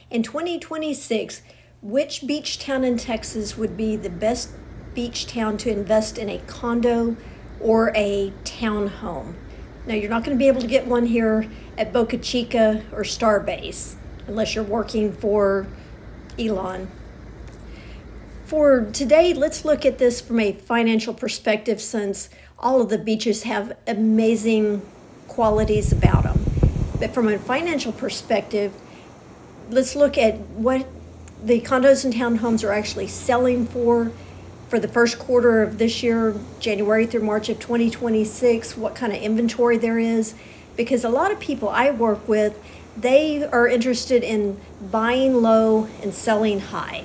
In 2026, which beach town in Texas would be the best beach town to invest in a condo or a townhome? Now, you're not going to be able to get one here at Boca Chica or Starbase unless you're working for Elon. For today, let's look at this from a financial perspective, since all of the beaches have amazing qualities about them. But from a financial perspective, let's look at what the condos and townhomes are actually selling for the first quarter of this year, January through March of 2026, what kind of inventory there is. Because a lot of people I work with, they are interested in buying low and selling high.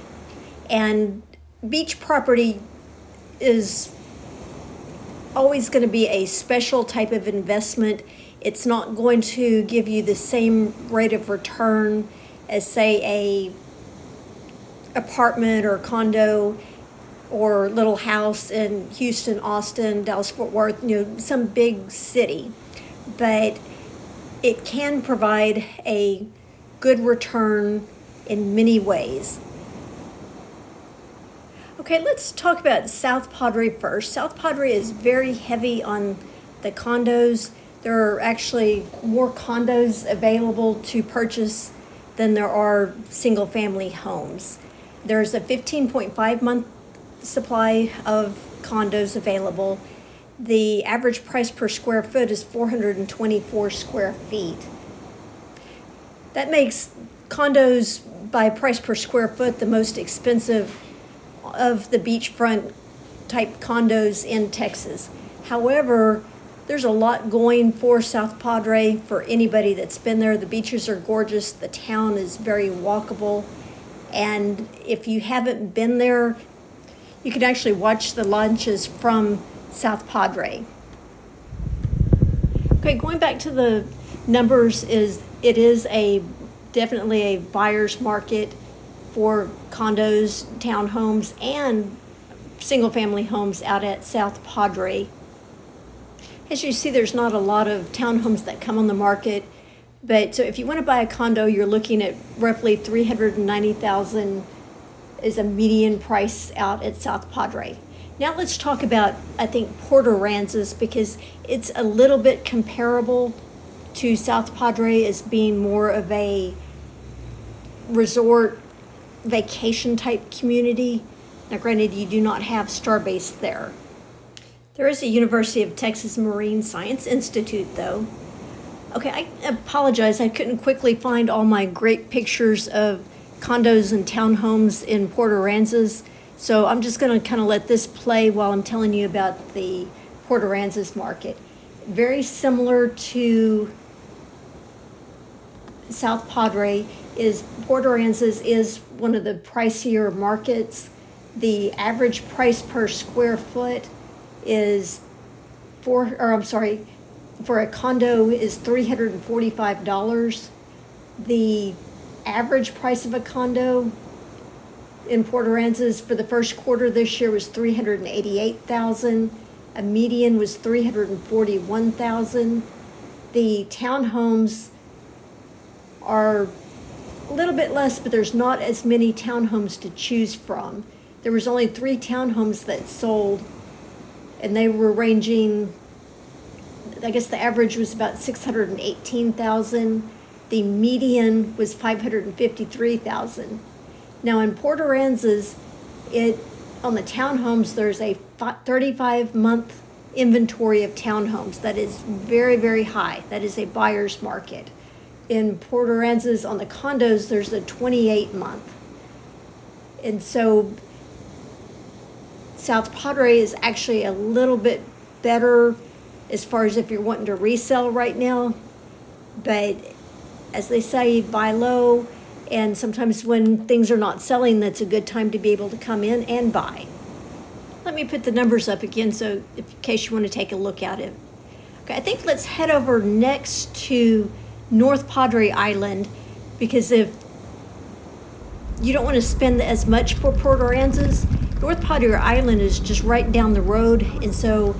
And beach property is always going to be a special type of investment. It's not going to give you the same rate of return as, say, a apartment or condo or little house in Houston, Austin, Dallas, Fort Worth, some big city. But it can provide a good return in many ways. Okay, let's talk about South Padre first. South Padre is very heavy on the condos. There are actually more condos available to purchase than there are single family homes. There's a 15.5 month supply of condos available. The average price per square foot is 424 square feet. That makes condos by price per square foot the most expensive of the beachfront type condos in Texas. However, there's a lot going for South Padre for anybody that's been there. The beaches are gorgeous. The town is very walkable. And if you haven't been there, you can actually watch the launches from South Padre. Okay, going back to the numbers, it is definitely a buyer's market for condos, townhomes, and single family homes out at South Padre. As you see, there's not a lot of townhomes that come on the market, but so if you want to buy a condo, you're looking at roughly $390,000 is a median price out at South Padre. Now let's talk about, I think, Port Aransas, because it's a little bit comparable to South Padre as being more of a resort vacation type community. Now granted, you do not have Starbase there. There is a University of Texas Marine Science Institute though. Okay, I apologize, I couldn't quickly find all my great pictures of condos and townhomes in Port Aransas, so I'm just going to kind of let this play while I'm telling you about the Port Aransas market. Very similar to South Padre, Port Aransas is one of the pricier markets. The average price per square foot is for a condo is $345. The average price of a condo in Port Aransas for the first quarter this year was $388,000. A median was $341,000. The townhomes are a little bit less, but there's not as many townhomes to choose from. There was only 3 townhomes that sold, and they were ranging, I guess the average was about $618,000. The median was $553,000. Now in Port Aransas, on the townhomes, there's a 35-month inventory of townhomes. That is very, very high. That is a buyer's market. In Port Aransas, on the condos, there's a 28-month. And so South Padre is actually a little bit better as far as if you're wanting to resell right now. But as they say, buy low, and sometimes when things are not selling, that's a good time to be able to come in and buy. Let me put the numbers up again so in case you want to take a look at it. Okay, I think let's head over next to North Padre Island, because if you don't want to spend as much for Port Aransas, North Padre Island is just right down the road, and so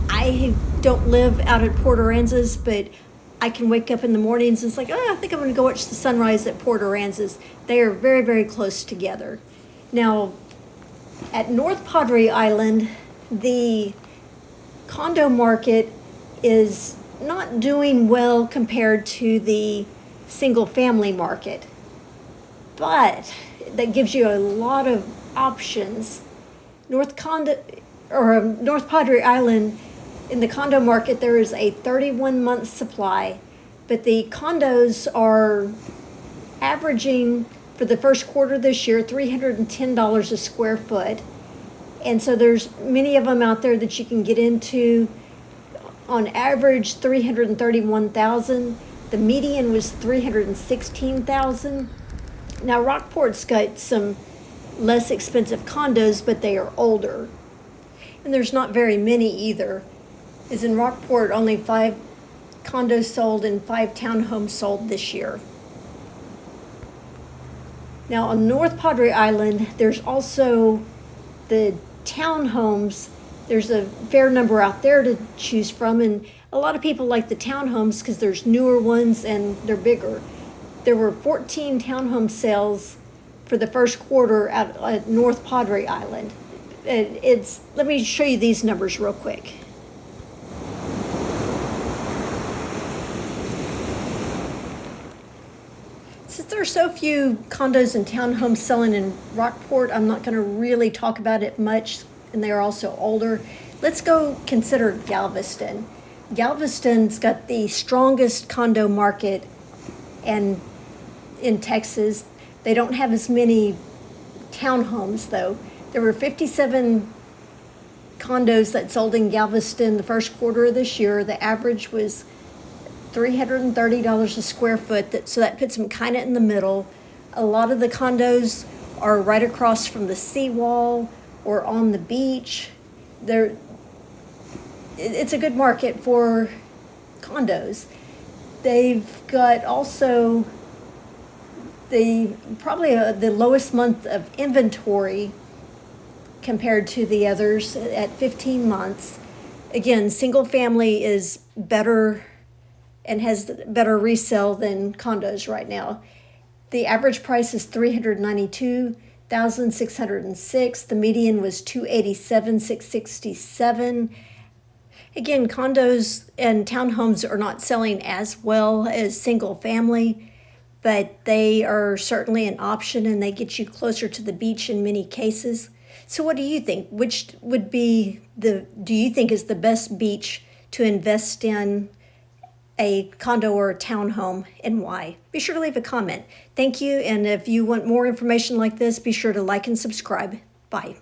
I don't live out at Port Aransas, but I can wake up in the mornings and it's like, oh, I think I'm going to go watch the sunrise at Port Aransas. They are very, very close together. Now, at North Padre Island, the condo market is not doing well compared to the single family market, but that gives you a lot of options. North Padre Island, in the condo market, there is a 31-month supply, but the condos are averaging for the first quarter this year $310 a square foot. And so there's many of them out there that you can get into. On average, $331,000. The median was $316,000. Now Rockport's got some less expensive condos, but they are older. And there's not very many either. As in Rockport, only 5 condos sold and 5 townhomes sold this year. Now on North Padre Island, there's also the townhomes. There's a fair number out there to choose from, and a lot of people like the townhomes because there's newer ones and they're bigger. There were 14 townhome sales for the first quarter at North Padre Island. Let me show you these numbers real quick. Since there are so few condos and townhomes selling in Rockport, I'm not going to really talk about it much, and they are also older. Let's go consider Galveston. Galveston's got the strongest condo market and in Texas. They don't have as many townhomes though. There were 57 condos that sold in Galveston the first quarter of this year. The average was $330 a square foot, so that puts them kind of in the middle. A lot of the condos are right across from the seawall or on the beach. It's a good market for condos. They've got also the lowest month of inventory compared to the others at 15 months. Again, single family is better and has better resale than condos right now. The average price is $392,606. The median was $287,667. Again, condos and townhomes are not selling as well as single family, but they are certainly an option and they get you closer to the beach in many cases. So what do you think? Which do you think is the best beach to invest in, a condo or a townhome, and why? Be sure to leave a comment. Thank you, and if you want more information like this, be sure to like and subscribe. Bye.